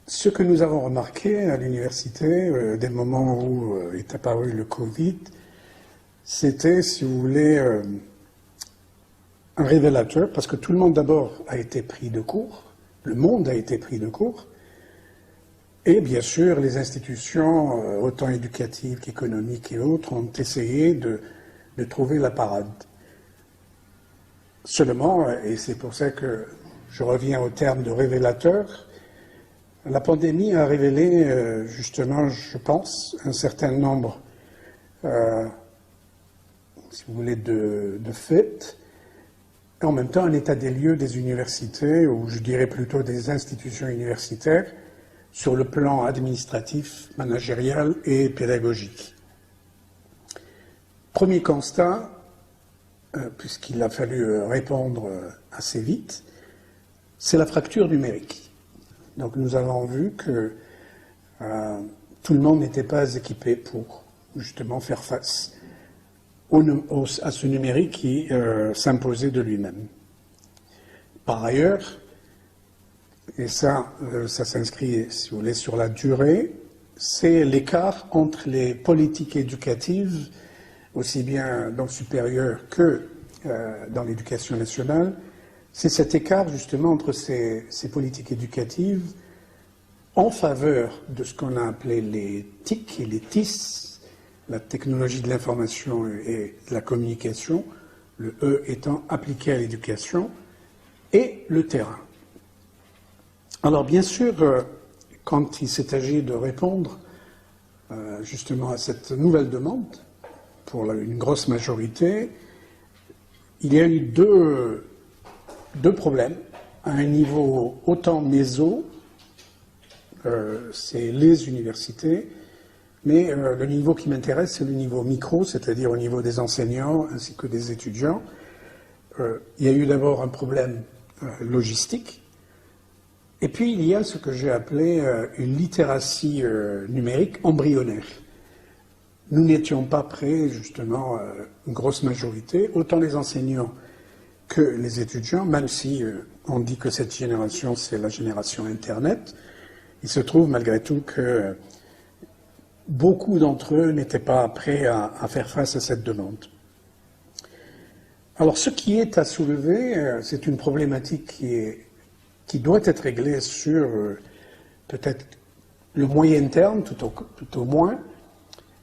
Speaker 6: Ce que nous avons remarqué à l'université, dès le moment où est apparu le Covid, c'était, si vous voulez, un révélateur, parce que tout le monde d'abord a été pris de court, le monde a été pris de court, et bien sûr les institutions, autant éducatives qu'économiques et autres, ont essayé de trouver la parade. Seulement, et c'est pour ça que je reviens au terme de révélateur, la pandémie a révélé justement, je pense, un certain nombre, si vous voulez, de faits, et en même temps un état des lieux des universités, ou je dirais plutôt des institutions universitaires, sur le plan administratif, managérial et pédagogique. Premier constat, puisqu'il a fallu répondre assez vite, c'est la fracture numérique. Donc nous avons vu que tout le monde n'était pas équipé pour justement faire face à ce numérique qui s'imposait de lui-même. Par ailleurs, et ça s'inscrit, si vous voulez, sur la durée, c'est l'écart entre les politiques éducatives, aussi bien dans le supérieur que dans l'éducation nationale. C'est cet écart justement entre ces politiques éducatives en faveur de ce qu'on a appelé les TIC et les TIS, la technologie de l'information et de la communication, le E étant appliqué à l'éducation, et le terrain. Alors bien sûr, quand il s'est agi de répondre justement à cette nouvelle demande, pour une grosse majorité, il y a eu deux problèmes, à un niveau autant méso, c'est les universités, mais le niveau qui m'intéresse, c'est le niveau micro, c'est-à-dire au niveau des enseignants ainsi que des étudiants. Il y a eu d'abord un problème logistique, et puis il y a ce que j'ai appelé une littératie numérique embryonnaire. Nous n'étions pas prêts, justement, une grosse majorité, autant les enseignants que les étudiants, même si on dit que cette génération, c'est la génération Internet, il se trouve malgré tout que beaucoup d'entre eux n'étaient pas prêts à faire face à cette demande. Alors ce qui est à soulever, c'est une problématique qui qui doit être réglé sur peut-être le moyen terme, tout au moins,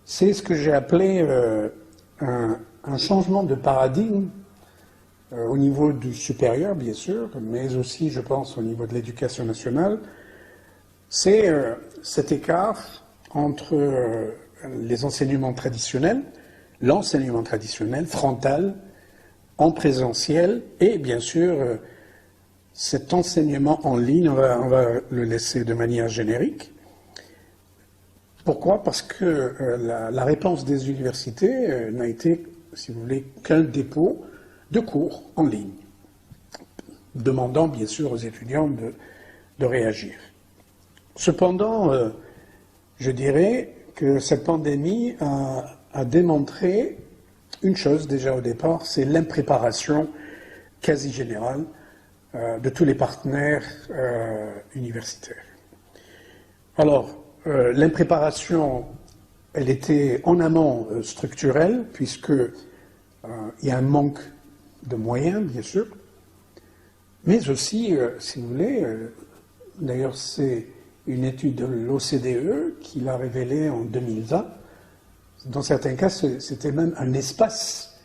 Speaker 6: c'est ce que j'ai appelé un changement de paradigme au niveau du supérieur, bien sûr, mais aussi, je pense, au niveau de l'éducation nationale. C'est cet écart entre les enseignements traditionnels, l'enseignement traditionnel, frontal, en présentiel, et bien sûr, cet enseignement en ligne, on va le laisser de manière générique. Pourquoi? Parce que la réponse des universités n'a été, si vous voulez, qu'un dépôt de cours en ligne, demandant bien sûr aux étudiants de réagir. Cependant, je dirais que cette pandémie a démontré une chose déjà au départ, c'est l'impréparation quasi générale de tous les partenaires universitaires. Alors, l'impréparation, elle était en amont structurelle, puisque il y a un manque de moyens, bien sûr, mais aussi, si vous voulez, d'ailleurs c'est une étude de l'OCDE qui l'a révélé en 2020. Dans certains cas, c'était même un espace,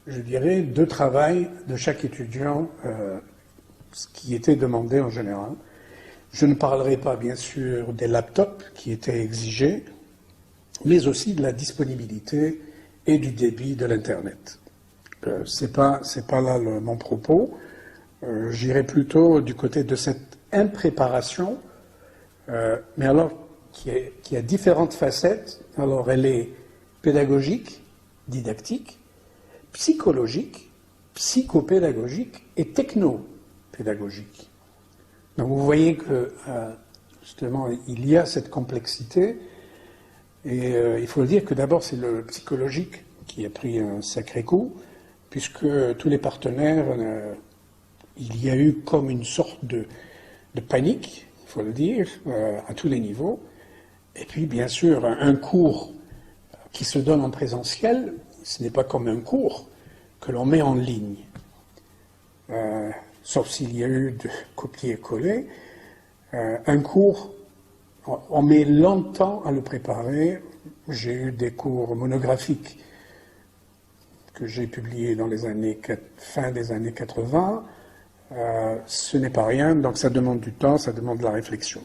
Speaker 6: je dirais, de travail de chaque étudiant, ce qui était demandé en général. Je ne parlerai pas, bien sûr, des laptops qui étaient exigés, mais aussi de la disponibilité et du débit de l'Internet. C'est pas là mon propos. J'irai plutôt du côté de cette impréparation, mais alors qui a différentes facettes. Alors, elle est pédagogique, didactique, psychologique, psychopédagogique et technopédagogique. Donc vous voyez que, justement, il y a cette complexité, et il faut le dire que d'abord c'est le psychologique qui a pris un sacré coup, puisque tous les partenaires, il y a eu comme une sorte de panique, il faut le dire, à tous les niveaux, et puis bien sûr un cours qui se donne en présentiel, ce n'est pas comme un cours que l'on met en ligne. Sauf s'il y a eu de copier-coller, un cours, on met longtemps à le préparer. J'ai eu des cours monographiques que j'ai publiés dans les fin des années 80. Ce n'est pas rien, donc ça demande du temps, ça demande de la réflexion.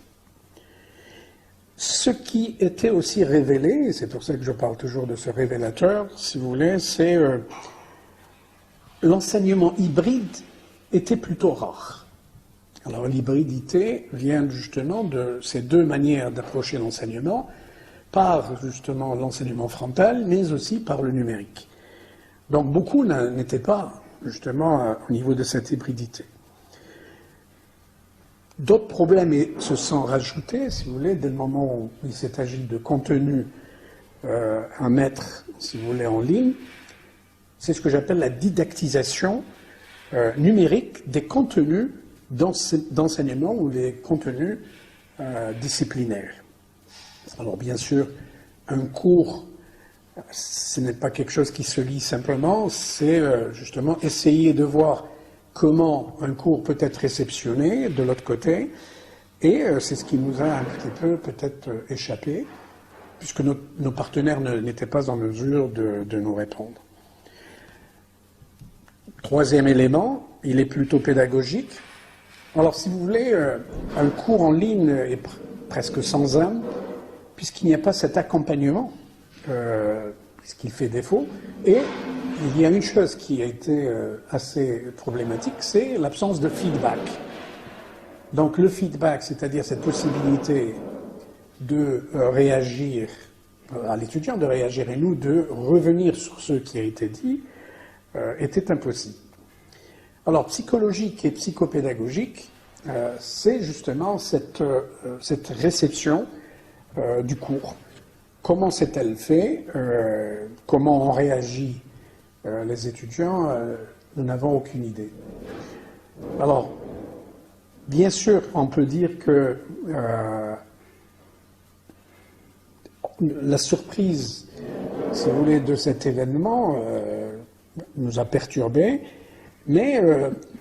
Speaker 6: Ce qui était aussi révélé, et c'est pour ça que je parle toujours de ce révélateur, si vous voulez, c'est l'enseignement hybride était plutôt rare. Alors l'hybridité vient justement de ces deux manières d'approcher l'enseignement, par justement l'enseignement frontal, mais aussi par le numérique. Donc beaucoup n'étaient pas justement au niveau de cette hybridité. D'autres problèmes se sont rajoutés, si vous voulez, dès le moment où il s'est agi de contenu à mettre, si vous voulez, en ligne. C'est ce que j'appelle la didactisation numérique des contenus d'enseignement ou des contenus disciplinaires. Alors bien sûr, un cours, ce n'est pas quelque chose qui se lit simplement, c'est justement essayer de voir comment un cours peut être réceptionné de l'autre côté, et c'est ce qui nous a un petit peu peut-être échappé, puisque nos partenaires n'étaient pas en mesure de nous répondre. Troisième élément, il est plutôt pédagogique. Alors, si vous voulez, un cours en ligne est presque sans âme, puisqu'il n'y a pas cet accompagnement, puisqu'il fait défaut. Et il y a une chose qui a été assez problématique, c'est l'absence de feedback. Donc, le feedback, c'est-à-dire cette possibilité de réagir à l'étudiant, de réagir et nous, de revenir sur ce qui a été dit, était impossible. Alors, psychologique et psychopédagogique, c'est justement cette réception du cours. Comment s'est-elle fait? Comment ont réagi les étudiants? Nous n'avons aucune idée. Alors, bien sûr, on peut dire que la surprise, si vous voulez, de cet événement nous a perturbés, Mais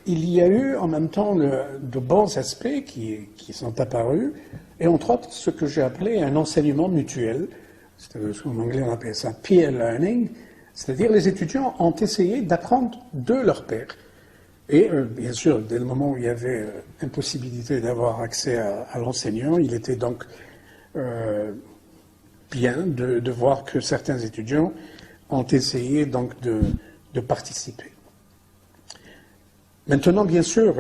Speaker 6: il y a eu en même temps de bons aspects qui sont apparus, et entre autres ce que j'ai appelé un enseignement mutuel, en anglais on appelle ça peer learning, c'est-à-dire les étudiants ont essayé d'apprendre de leur pairs. Et bien sûr, dès le moment où il y avait impossibilité d'avoir accès à l'enseignant, il était donc bien de voir que certains étudiants ont essayé donc de participer. Maintenant, bien sûr,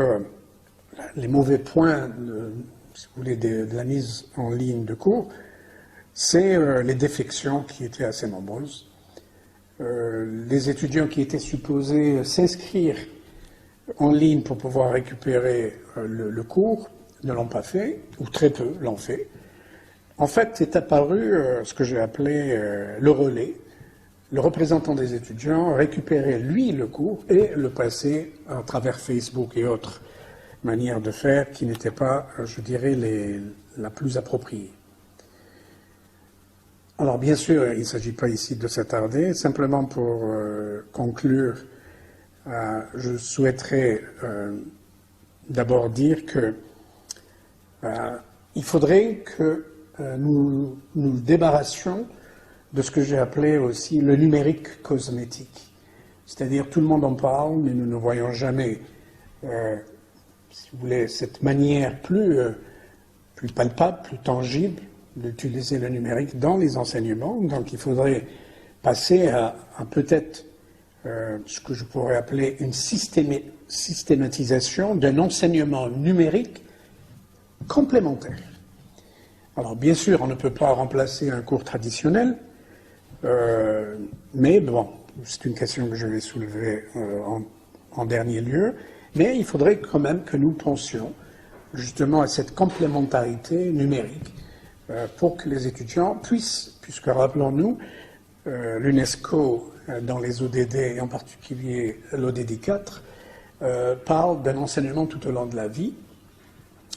Speaker 6: les mauvais points, si vous voulez, de la mise en ligne de cours, c'est les défections qui étaient assez nombreuses. Les étudiants qui étaient supposés s'inscrire en ligne pour pouvoir récupérer le cours ne l'ont pas fait, ou très peu l'ont fait. En fait, est apparu ce que j'ai appelé le relais. Le représentant des étudiants récupérait, lui, le cours et le passait à travers Facebook et autres manières de faire qui n'étaient pas, je dirais, la plus appropriée. Alors, bien sûr, il ne s'agit pas ici de s'attarder. Simplement pour conclure, je souhaiterais d'abord dire que il faudrait que nous nous débarrassions de ce que j'ai appelé aussi le numérique cosmétique. C'est-à-dire, tout le monde en parle, mais nous ne voyons jamais, si vous voulez, cette manière plus palpable, plus tangible d'utiliser le numérique dans les enseignements. Donc, il faudrait passer à peut-être ce que je pourrais appeler une systématisation d'un enseignement numérique complémentaire. Alors, bien sûr, on ne peut pas remplacer un cours traditionnel, mais bon, c'est une question que je vais soulever en dernier lieu, mais il faudrait quand même que nous pensions justement à cette complémentarité numérique pour que les étudiants puissent, puisque rappelons-nous, l'UNESCO dans les ODD, et en particulier l'ODD 4, parle d'un enseignement tout au long de la vie,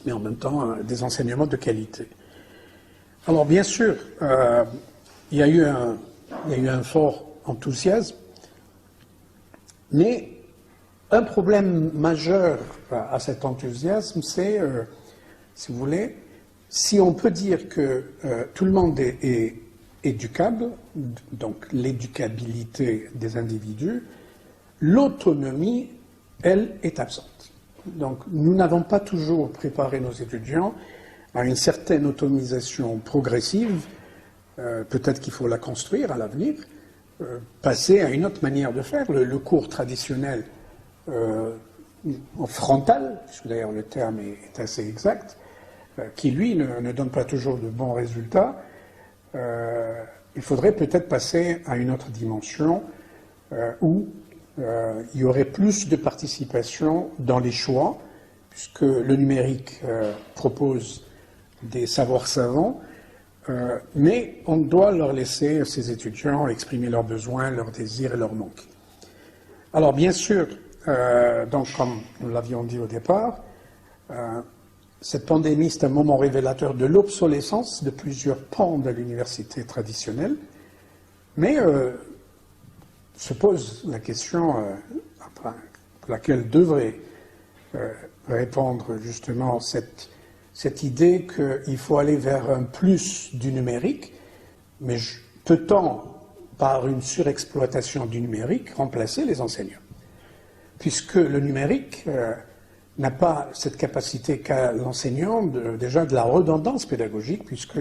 Speaker 6: mais en même temps des enseignements de qualité. Alors bien sûr, il y a eu un fort enthousiasme, mais un problème majeur à cet enthousiasme, c'est, si vous voulez, si on peut dire que tout le monde est éducable, donc l'éducabilité des individus, l'autonomie, elle, est absente. Donc nous n'avons pas toujours préparé nos étudiants à une certaine autonomisation progressive. Peut-être qu'il faut la construire à l'avenir, passer à une autre manière de faire. Le cours traditionnel frontal, puisque d'ailleurs le terme est assez exact, qui lui ne donne pas toujours de bons résultats, il faudrait peut-être passer à une autre dimension où il y aurait plus de participation dans les choix, puisque le numérique propose des savoirs savants, mais on doit leur laisser, ces étudiants, exprimer leurs besoins, leurs désirs et leurs manques. Alors bien sûr, donc comme nous l'avions dit au départ, cette pandémie, c'est un moment révélateur de l'obsolescence de plusieurs pans de l'université traditionnelle, mais se pose la question pour laquelle devrait répondre justement cette idée qu'il faut aller vers un plus du numérique, mais peut-on, par une surexploitation du numérique, remplacer les enseignants? Puisque le numérique n'a pas cette capacité qu'a l'enseignant déjà de la redondance pédagogique, puisque,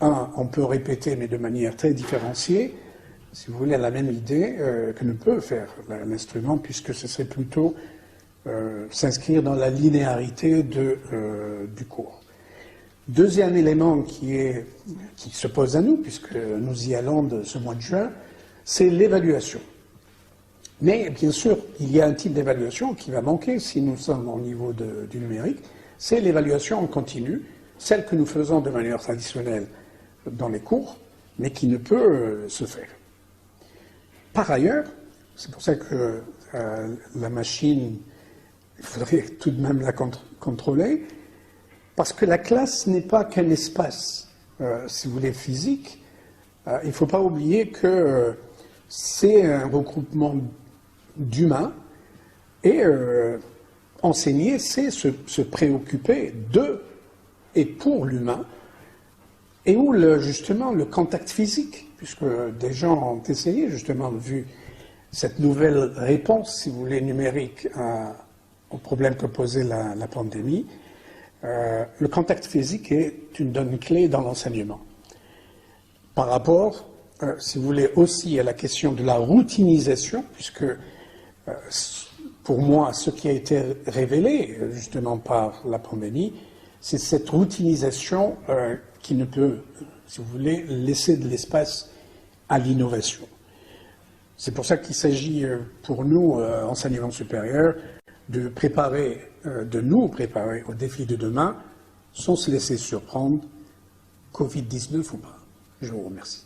Speaker 6: on peut répéter, mais de manière très différenciée, si vous voulez, la même idée que ne peut faire l'instrument, puisque ce serait plutôt s'inscrire dans la linéarité du cours. Deuxième élément qui se pose à nous, puisque nous y allons de ce mois de juin, c'est l'évaluation. Mais bien sûr, il y a un type d'évaluation qui va manquer si nous sommes au niveau du numérique, c'est l'évaluation en continu, celle que nous faisons de manière traditionnelle dans les cours, mais qui ne peut se faire. Par ailleurs, c'est pour ça que la machine, il faudrait tout de même la contrôler, parce que la classe n'est pas qu'un espace, si vous voulez, physique. Il ne faut pas oublier que c'est un regroupement d'humains Et enseigner, c'est se préoccuper de et pour l'humain, et où justement le contact physique, puisque des gens ont essayé justement, vu cette nouvelle réponse, si vous voulez, numérique au problème que posait la pandémie, le contact physique est une donnée clé dans l'enseignement. Par rapport, si vous voulez, aussi à la question de la routinisation, puisque pour moi, ce qui a été révélé justement par la pandémie, c'est cette routinisation qui ne peut, si vous voulez, laisser de l'espace à l'innovation. C'est pour ça qu'il s'agit pour nous, enseignement supérieur, de nous préparer aux défis de demain, sans se laisser surprendre, Covid-19 ou pas. Je vous remercie.